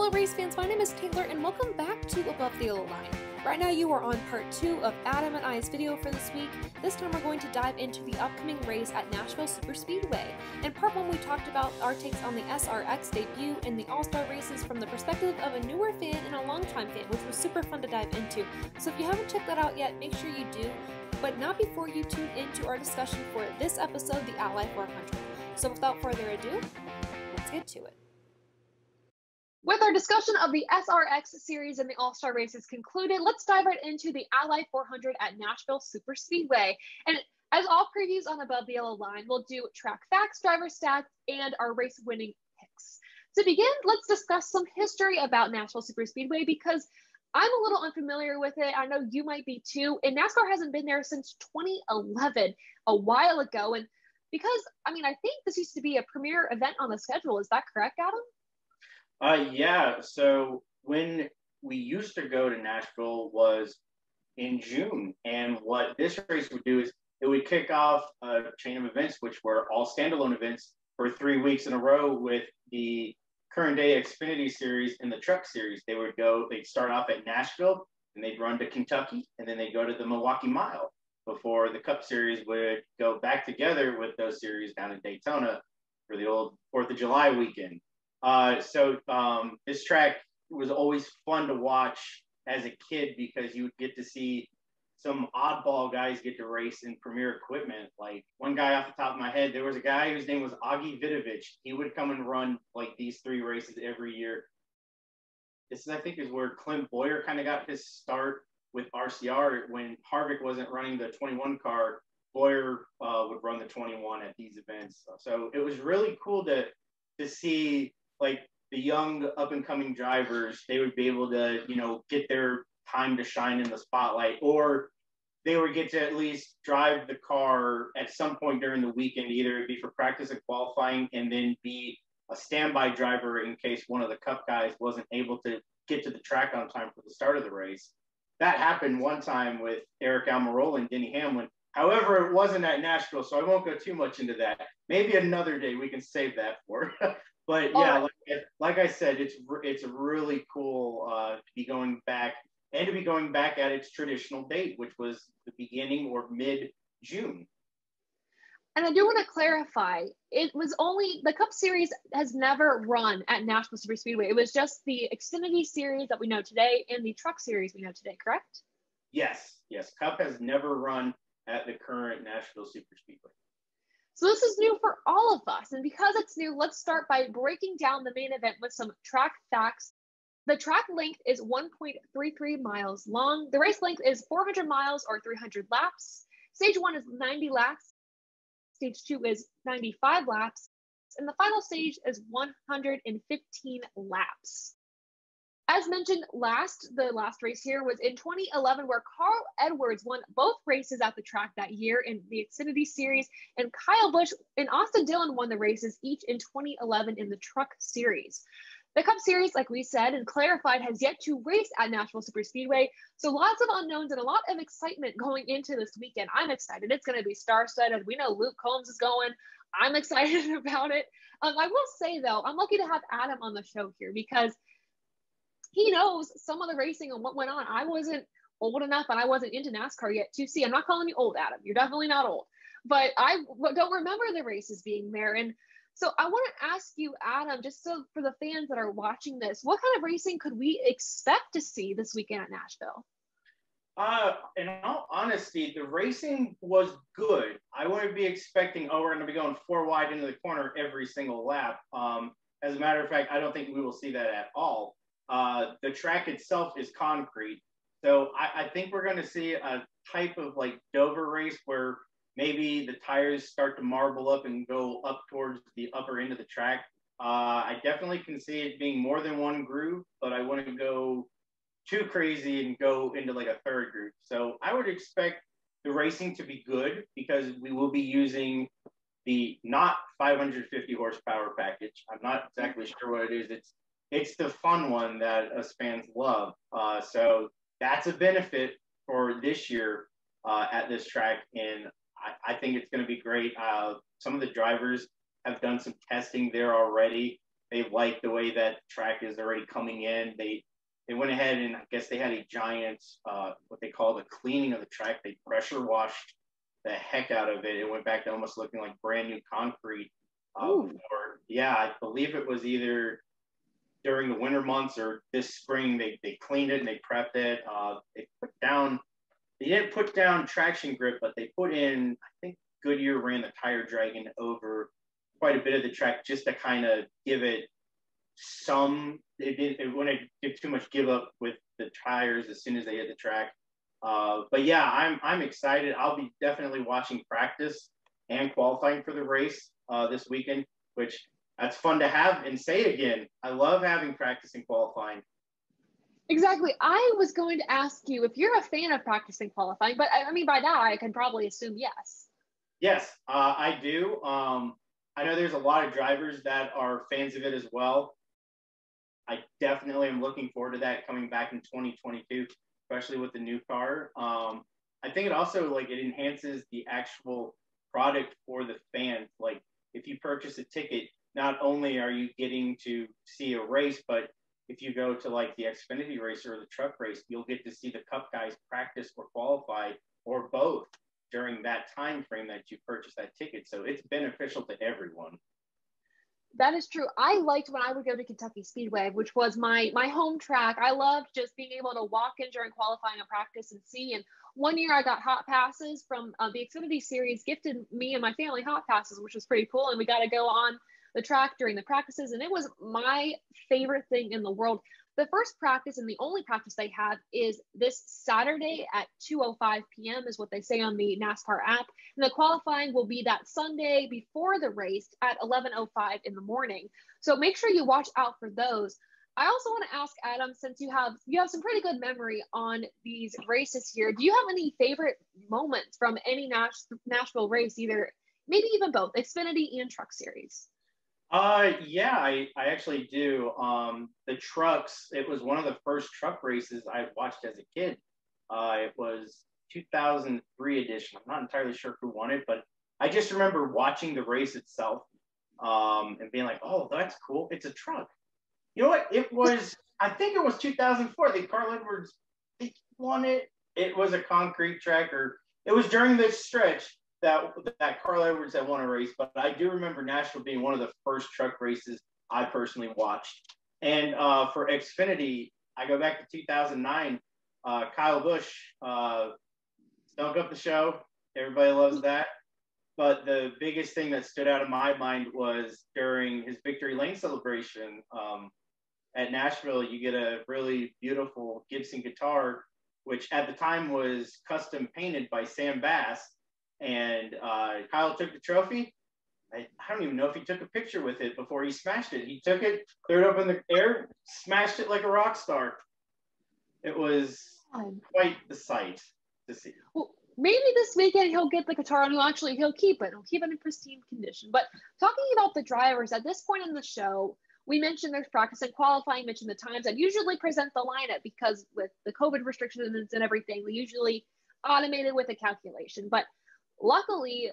Hello race fans, my name is Taylor and welcome back to Above the Yellow Line. Right now you are on part 2 of Adam and I's video for this week. This time we're going to dive into the upcoming race at Nashville Superspeedway. In part 1 we talked about our takes on the SRX debut and the All-Star races from the perspective of a newer fan and a longtime fan, which was super fun to dive into. So if you haven't checked that out yet, make sure you do, but not before you tune into our discussion for this episode, the Ally 400. So without further ado, let's get to it. With our discussion of the SRX series and the All-Star races concluded, let's dive right into the Ally 400 at Nashville Superspeedway. And as all previews on Above the Yellow Line, we'll do track facts, driver stats, and our race winning picks. To begin, let's discuss some history about Nashville Superspeedway because I'm a little unfamiliar with it. I know you might be too. And NASCAR hasn't been there since 2011, a while ago. And because, I think this used to be a premier event on the schedule. Is that correct, Adam? Yeah, so when we used to go to Nashville was in June, and what this race would do is it would kick off a chain of events, which were all standalone events for 3 weeks in a row with the current day Xfinity Series and the Truck Series. They'd start off at Nashville, and they'd run to Kentucky, and then they'd go to the Milwaukee Mile before the Cup Series would go back together with those series down in Daytona for the old 4th of July weekend. This track was always fun to watch as a kid because you would get to see some oddball guys get to race in premier equipment. Like one guy off the top of my head, there was a guy whose name was Augie Vidovich. He would come and run like these 3 races every year. This, I think, is where Clint Boyer kind of got his start with RCR. When Harvick wasn't running the 21 car, Boyer would run the 21 at these events. So it was really cool to see like the young up and coming drivers. They would be able to, get their time to shine in the spotlight, or they would get to at least drive the car at some point during the weekend, either it'd be for practice and qualifying and then be a standby driver in case one of the Cup guys wasn't able to get to the track on time for the start of the race. That happened one time with Eric Almirola and Denny Hamlin. However, it wasn't at Nashville, so I won't go too much into that. Maybe another day we can save that for. But yeah, like I said, it's really cool to be going back and to be going back at its traditional date, which was the beginning or mid-June. And I do want to clarify, the Cup Series has never run at Nashville Superspeedway. It was just the Xfinity Series that we know today and the Truck Series we know today, correct? Yes. Cup has never run at the current Nashville Superspeedway. So this is new for all of us. And because it's new, let's start by breaking down the main event with some track facts. The track length is 1.33 miles long. The race length is 400 miles or 300 laps. Stage 1 is 90 laps. Stage 2 is 95 laps. And the final stage is 115 laps. As mentioned the last race here was in 2011, where Carl Edwards won both races at the track that year in the Xfinity Series, and Kyle Busch and Austin Dillon won the races each in 2011 in the Truck Series. The Cup Series, like we said and clarified, has yet to race at Nashville Superspeedway, so lots of unknowns and a lot of excitement going into this weekend. I'm excited. It's going to be star-studded. We know Luke Combs is going. I'm excited about it. I will say, though, I'm lucky to have Adam on the show here because he knows some of the racing and what went on. I wasn't old enough and I wasn't into NASCAR yet to see. I'm not calling you old, Adam. You're definitely not old. But I don't remember the races being there. And so I want to ask you, Adam, just so for the fans that are watching this, what kind of racing could we expect to see this weekend at Nashville? In all honesty, the racing was good. I wouldn't be expecting, we're going to be going 4 wide into the corner every single lap. As a matter of fact, I don't think we will see that at all. The track itself is concrete. So I think we're going to see a type of like Dover race where maybe the tires start to marble up and go up towards the upper end of the track. I definitely can see it being more than one groove, but I wouldn't go too crazy and go into like a third groove. So I would expect the racing to be good because we will be using the not 550 horsepower package. I'm not exactly sure what it is. It's the fun one that us fans love. So that's a benefit for this year at this track. And I think it's going to be great. Some of the drivers have done some testing there already. they like the way that track is already coming in. They went ahead and I guess they had a giant, what they call the cleaning of the track. They pressure washed the heck out of it. It went back to almost looking like brand new concrete. Yeah, I believe it was either during the winter months or this spring. They cleaned it and they prepped it. They didn't put down traction grip, but they put in, I think Goodyear ran the Tire Dragon over quite a bit of the track just to kind of give it it wouldn't give too much give up with the tires as soon as they hit the track. But yeah, I'm excited. I'll be definitely watching practice and qualifying for the race this weekend, which that's fun to have and say again. I love having practice and qualifying. Exactly. I was going to ask you if you're a fan of practice and qualifying, but I mean, by that, I can probably assume yes. Yes, I do. I know there's a lot of drivers that are fans of it as well. I definitely am looking forward to that coming back in 2022, especially with the new car. I think it also it enhances the actual product for the fans. Like if you purchase a ticket, not only are you getting to see a race, but if you go to like the Xfinity race or the truck race, you'll get to see the Cup guys practice or qualify or both during that time frame that you purchase that ticket. So it's beneficial to everyone. That is true. I liked when I would go to Kentucky Speedway, which was my home track. I loved just being able to walk in during qualifying and practice and see. And one year I got hot passes from the Xfinity Series, gifted me and my family hot passes, which was pretty cool. And we got to go on the track during the practices. And it was my favorite thing in the world. The first practice and the only practice they have is this Saturday at 2:05 p.m. is what they say on the NASCAR app. And the qualifying will be that Sunday before the race at 11:05 in the morning. So make sure you watch out for those. I also want to ask Adam, since you have some pretty good memory on these races here, do you have any favorite moments from any Nashville race, either maybe even both Xfinity and Truck Series? Yeah, I actually do. The trucks, it was one of the first truck races I watched as a kid. It was 2003 edition. I'm not entirely sure who won it, but I just remember watching the race itself, and being like, oh, that's cool. It's a truck. You know what? I think it was 2004. Carl Edwards, they won it. It was a concrete track, or it was during this stretch that Carl Edwards had won a race, but I do remember Nashville being one of the first truck races I personally watched. And for Xfinity, I go back to 2009. Kyle Busch stunk up the show. Everybody loves that. But the biggest thing that stood out in my mind was during his victory lane celebration at Nashville. You get a really beautiful Gibson guitar, which at the time was custom painted by Sam Bass. And Kyle took the trophy. I don't even know if he took a picture with it before he smashed it. He took it, threw it up in the air, smashed it like a rock star. It was quite the sight to see. Well, maybe this weekend he'll get the guitar and he'll keep it. He'll keep it in pristine condition. But talking about the drivers, at this point in the show, we mentioned there's practice and qualifying, mentioned the times. I usually present the lineup because with the COVID restrictions and everything, we usually automate it with a calculation. But luckily,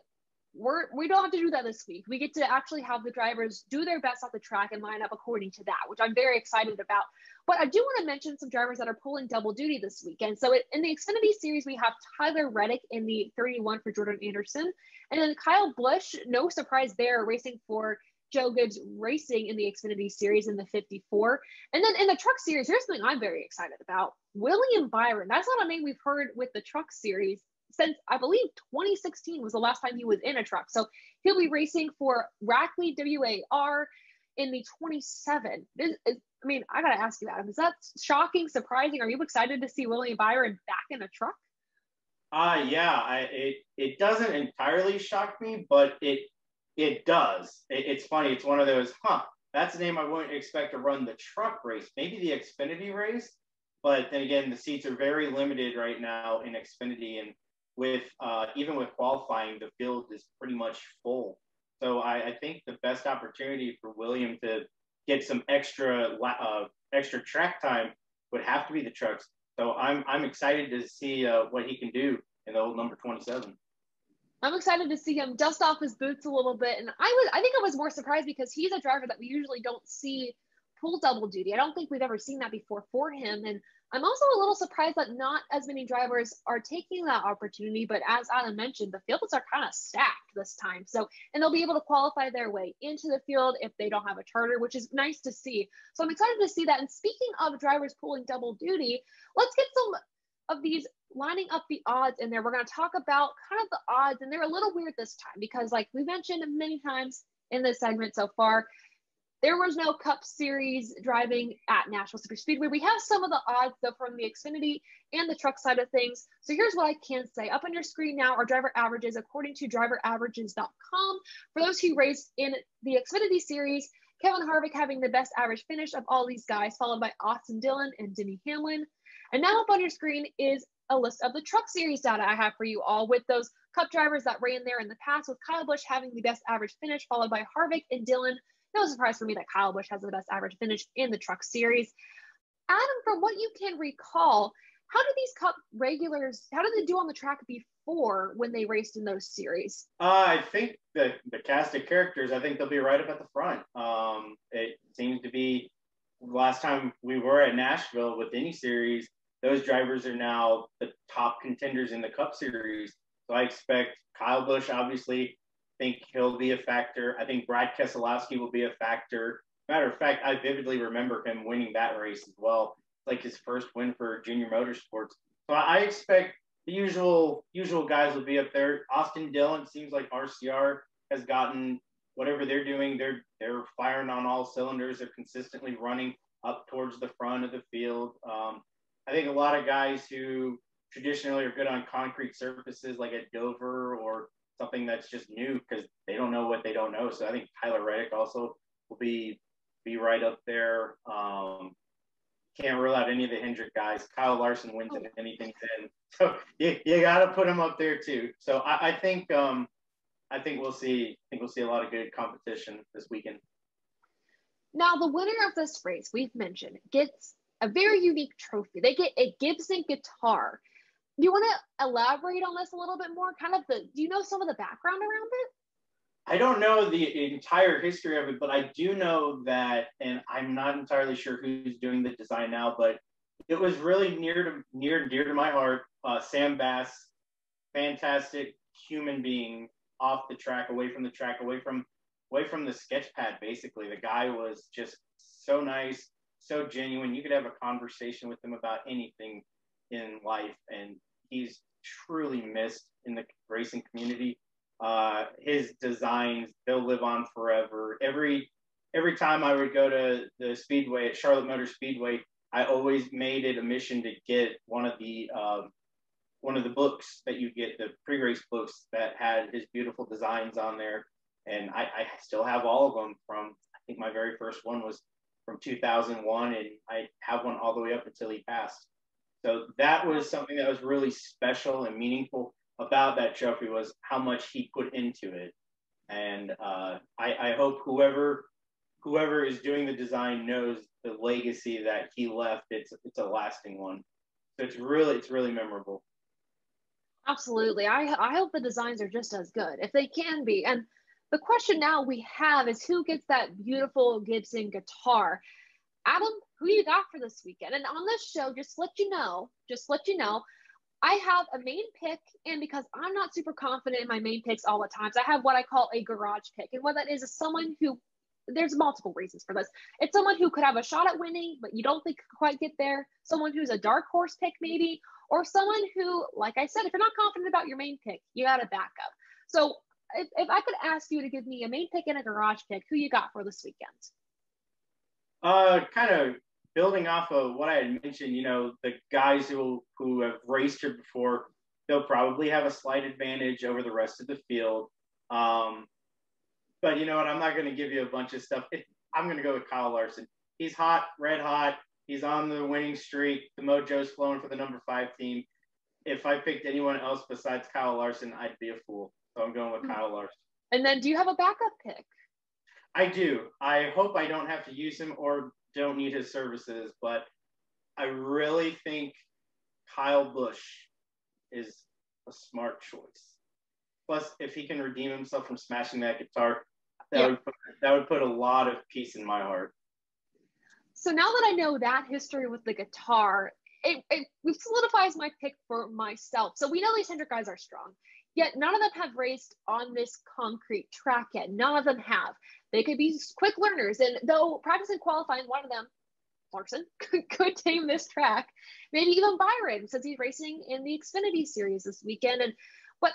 we don't have to do that this week. We get to actually have the drivers do their best at the track and line up according to that, which I'm very excited about. But I do want to mention some drivers that are pulling double duty this weekend. So in the Xfinity Series, we have Tyler Reddick in the 31 for Jordan Anderson. And then Kyle Busch, no surprise there, racing for Joe Gibbs Racing in the Xfinity Series in the 54. And then in the Truck Series, here's something I'm very excited about. William Byron. That's not a name we've heard with the Truck Series since, I believe, 2016 was the last time he was in a truck. So he'll be racing for Rackley WAR in the 27. I got to ask you, Adam, is that shocking, surprising? Are you excited to see William Byron back in a truck? Yeah, it doesn't entirely shock me, but it does. It's funny. It's one of those, that's a name I wouldn't expect to run the truck race, maybe the Xfinity race. But then again, the seats are very limited right now in Xfinity, and with even with qualifying, the field is pretty much full. So I think the best opportunity for William to get some extra track time would have to be the trucks. So I'm excited to see what he can do in the old number 27. I'm excited to see him dust off his boots a little bit. And I think I was more surprised because he's a driver that we usually don't see pull double duty. I don't think we've ever seen that before for him. And I'm also a little surprised that not as many drivers are taking that opportunity. But as Adam mentioned, the fields are kind of stacked this time. So, and they'll be able to qualify their way into the field if they don't have a charter, which is nice to see. So I'm excited to see that. And speaking of drivers pulling double duty, let's get some of these lining up the odds in there. We're going to talk about kind of the odds, and they're a little weird this time because, like we mentioned many times in this segment so far, there was no Cup Series driving at Nashville Superspeedway. We have some of the odds, though, from the Xfinity and the truck side of things. So here's what I can say. Up on your screen now are driver averages according to driveraverages.com. For those who raced in the Xfinity Series, Kevin Harvick having the best average finish of all these guys, followed by Austin Dillon and Denny Hamlin. And now up on your screen is a list of the truck series data I have for you all with those Cup drivers that ran there in the past, with Kyle Busch having the best average finish, followed by Harvick and Dillon. No surprise for me that Kyle Busch has the best average finish in the truck series. Adam, from what you can recall, how did these Cup regulars, how did they do on the track before when they raced in those series? I think that the cast of characters, I think they'll be right up at the front. It seems to be last time we were at Nashville with any series, those drivers are now the top contenders in the Cup Series. So I expect Kyle Busch, obviously, think he'll be a factor. I think Brad Keselowski will be a factor. Matter of fact, I vividly remember him winning that race as well, like his first win for Junior Motorsports. So I expect the usual guys will be up there. Austin Dillon seems like RCR has gotten whatever they're doing. They're firing on all cylinders. They're consistently running up towards the front of the field. I think a lot of guys who traditionally are good on concrete surfaces like at Dover or something that's just new because they don't know what they don't know. So I think Tyler Reddick also will be right up there. Can't rule out any of the Hendrick guys. Kyle Larson wins at anything then. So you got to put him up there too. So I think we'll see a lot of good competition this weekend. Now, the winner of this race, we've mentioned, gets a very unique trophy. They get a Gibson guitar. Do you want to elaborate on this a little bit more? Do you know some of the background around it? I don't know the entire history of it, but I do know that, and I'm not entirely sure who's doing the design now, but it was really near and dear to my heart. Sam Bass, fantastic human being, off the track, away from the track, away from the sketch pad. Basically, the guy was just so nice, so genuine. You could have a conversation with him about anything in life, and he's truly missed in the racing community. His designs, they'll live on forever. Every time I would go to the speedway at Charlotte Motor Speedway, I always made it a mission to get one of the books that you get, the pre-race books that had his beautiful designs on there. And I still have all of them from, I think my very first one was from 2001, and I have one all the way up until he passed. So that was something that was really special and meaningful about that trophy, was how much he put into it. And I hope whoever is doing the design knows the legacy that he left. It's a lasting one. So it's really memorable. Absolutely. I hope the designs are just as good, if they can be. And the question now we have is who gets that beautiful Gibson guitar? Adam, who you got for this weekend? And on this show, just let you know, I have a main pick, and because I'm not super confident in my main picks all the times, I have what I call a garage pick. And what that is someone who, there's multiple reasons for this. It's someone who could have a shot at winning, but you don't think could quite get there. Someone who's a dark horse pick maybe, or someone who, like I said, if you're not confident about your main pick, you got to back up. So if I could ask you to give me a main pick and a garage pick, who you got for this weekend? Kind of building off of what I had mentioned, the guys who have raced here before, they'll probably have a slight advantage over the rest of the field. But you know what? I'm not going to give you a bunch of stuff. I'm going to go with Kyle Larson. He's hot, red hot. He's on the winning streak. The mojo's flowing for the number 5 team. If I picked anyone else besides Kyle Larson, I'd be a fool. So I'm going with Kyle Larson. And then do you have a backup pick? I do. I hope I don't have to use him or don't need his services, but I really think Kyle Busch is a smart choice. Plus, if he can redeem himself from smashing that guitar, Yeah. that would put a lot of peace in my heart. So now that I know that history with the guitar, it solidifies my pick for myself. So we know these Hendrick guys are strong, yet none of them have raced on this concrete track yet. None of them have. They could be quick learners, and though practice and qualifying, one of them, Larson, could tame this track. Maybe even Byron, since he's racing in the Xfinity Series this weekend. But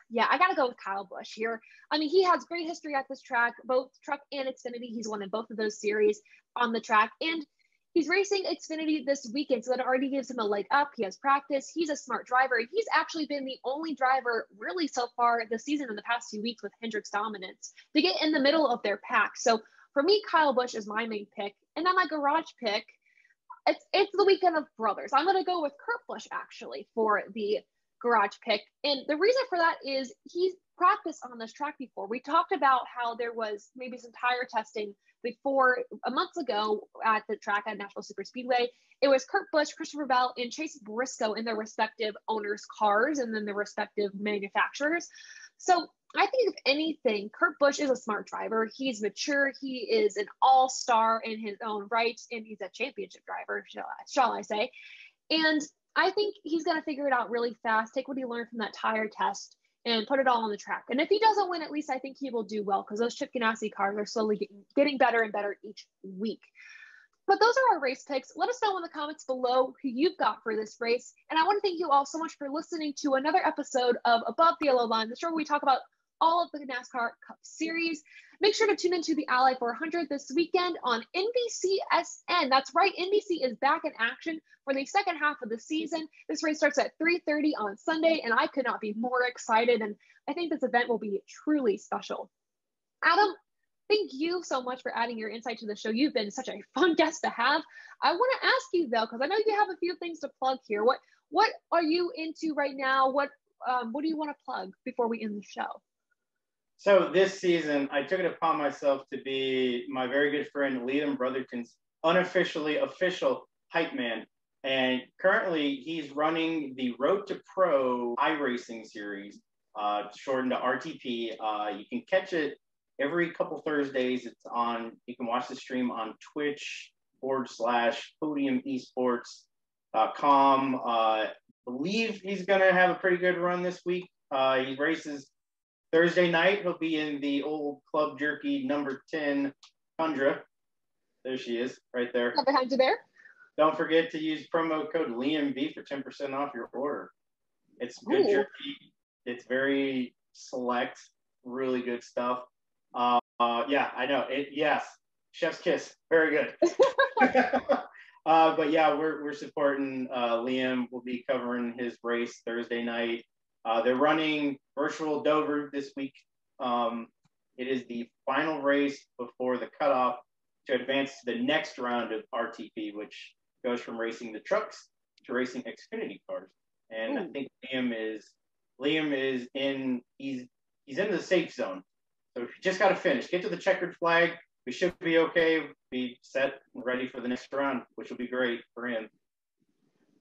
yeah, I gotta go with Kyle Busch here. I mean, he has great history at this track, both truck and Xfinity. He's won in both of those series on the track, and he's racing Xfinity this weekend, so that already gives him a leg up. He has practice. He's a smart driver, and he's actually been the only driver really so far this season in the past few weeks with Hendrick's dominance to get in the middle of their pack. So for me, Kyle Busch is my main pick, and then my garage pick, it's the weekend of brothers. I'm gonna go with Kurt Busch actually for the garage pick. And the reason for that is he's practiced on this track before. We talked about how there was maybe some tire testing before a month ago at the track at Nashville Superspeedway. It was Kurt Busch, Christopher Bell, and Chase Briscoe in their respective owners' cars and then their respective manufacturers. So I think if anything, Kurt Busch is a smart driver. He's mature. He is an all-star in his own right, and he's a championship driver, shall I say. And I think he's going to figure it out really fast, take what he learned from that tire test and put it all on the track. And if he doesn't win, at least I think he will do well because those Chip Ganassi cars are slowly getting better and better each week. But those are our race picks. Let us know in the comments below who you've got for this race. And I want to thank you all so much for listening to another episode of Above the Yellow Line, the show where we talk about all of the NASCAR Cup Series. Make sure to tune into the Ally 400 this weekend on NBCSN. That's right, NBC is back in action for the second half of the season. This race starts at 3:30 on Sunday, and I could not be more excited, and I think this event will be truly special. Adam, thank you so much for adding your insight to the show. You've been such a fun guest to have. I want to ask you, though, because I know you have a few things to plug here. What are you into right now? What do you want to plug before we end the show? So this season, I took it upon myself to be my very good friend Liam Brotherton's unofficially official hype man. And currently, he's running the Road to Pro iRacing series, shortened to RTP. You can catch it every couple Thursdays. You can watch the stream on Twitch.com/podiumesports.com. Believe he's going to have a pretty good run this week. He races Thursday night. He'll be in the old Club Jerky number 10 Tundra. There she is, right there. Behind you there. Don't forget to use promo code LiamV for 10% off your order. It's good jerky. It's very select, really good stuff. Yeah, I know. Yes, chef's kiss. Very good. But yeah, we're supporting Liam. We'll be covering his race Thursday night. They're running virtual Dover this week. It is the final race before the cutoff to advance to the next round of RTP, which goes from racing the trucks to racing Xfinity cars. And I think Liam is in he's in the safe zone. So we just got to finish, get to the checkered flag. We should be okay, be set and ready for the next round, which will be great for him.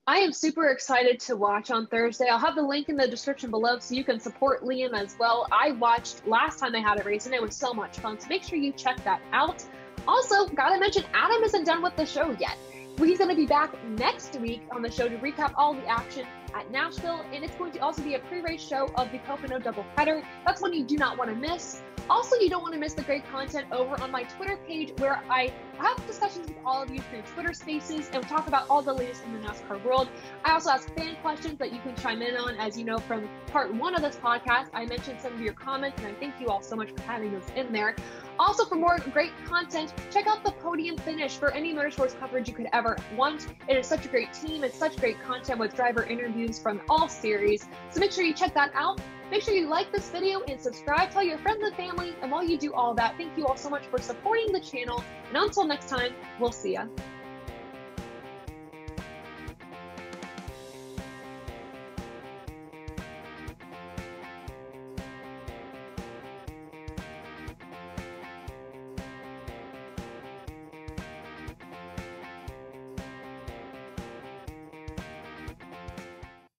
I am super excited to watch on Thursday. I'll have the link in the description below so you can support Liam as well. I watched last time they had a race and it was so much fun. So make sure you check that out. Also, gotta mention, Adam isn't done with the show yet. He's going to be back next week on the show to recap all the action at Nashville, and it's going to also be a pre-race show of the Pocono doubleheader. That's one you do not want to miss. Also, you don't want to miss the great content over on my Twitter page where I have discussions with all of you through Twitter Spaces and we talk about all the latest in the NASCAR world. I also ask fan questions that you can chime in on. As you know from part 1 of this podcast, I mentioned some of your comments, and I thank you all so much for having those in there. Also, for more great content, check out the Podium Finish for any motorsports coverage you could ever want. It is such a great team. It's such great content with driver interviews from all series. So make sure you check that out. Make sure you like this video and subscribe. Tell your friends and family. And while you do all that, thank you all so much for supporting the channel. And until next time, we'll see ya.